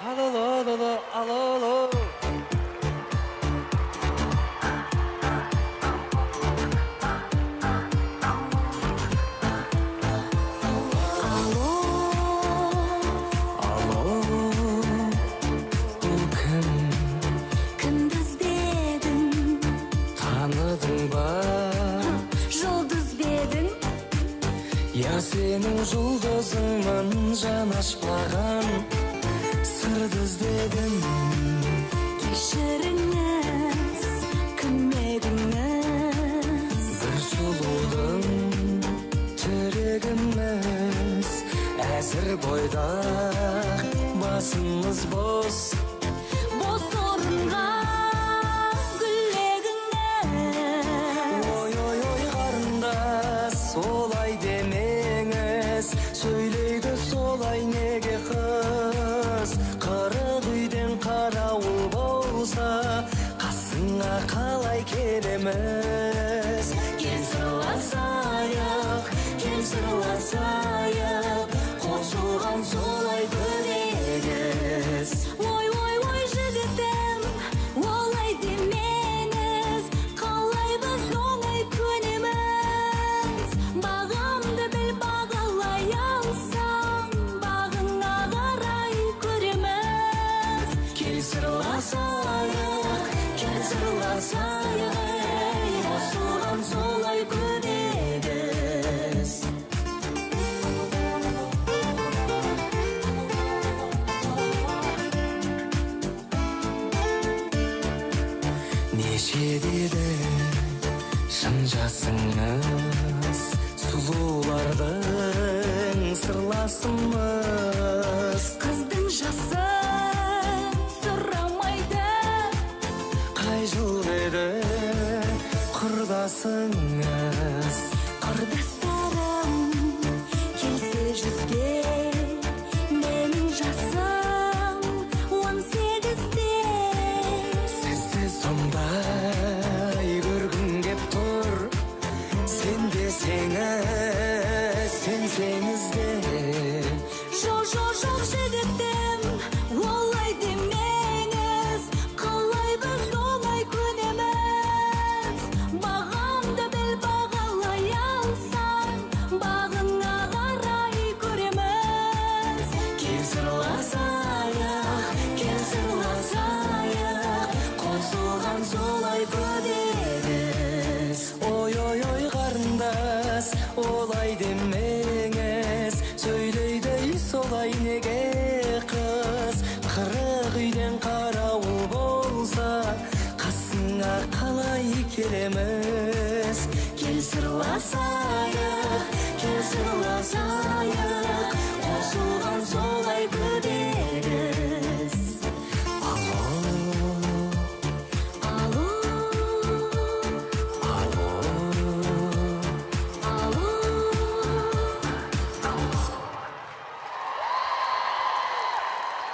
Алло. Я сенің жұлдызыңмын жанашпаған сырды іздедім. Кешіріңіз, кім едіңіз? Бір сұлудың тірегіміз, әзір бойда басымыз бос. Бос орынға Ой, қарындас, солай демеңіз, сөйлейді солай неге қыз? Қырық үйден қарауыл болса, қасыңа қалай келеміз? Кел сырласайық, қосылған солай көнегіз. Ой, жігітім, олай демеңіз, қалай біз оңай көнеміз? Бағамды біл, бағалай алсаң, бағыңа қарай көреміз. Кел сырласайық, қосылған солай көнегіз. Неше деді шын жасыңыз, сұлулардың сырласымыз. Қыздың жасы сұрамайды, Қай жыл еді құрдасыңыз? құрдастарым келсе жүзге, менің жасым 18-де. Сізді сондай көргім кеп тұр, сен десеңіз, сенсеңіз де. Жоқ жігітім, олай демеңіз, қалай біз оңай көнеміз? Бағамды біл, бағалай алсаң, бағыңа қарай көреміз. Кел сырласайық, қосылған солай көнегіз. Ой, қарындас, олай демеңіз, сөйлейді солай неге қыз? Қырық үйден қарауыл болса, қасыңа қалай келеміз? Кел сырласайық, қосылған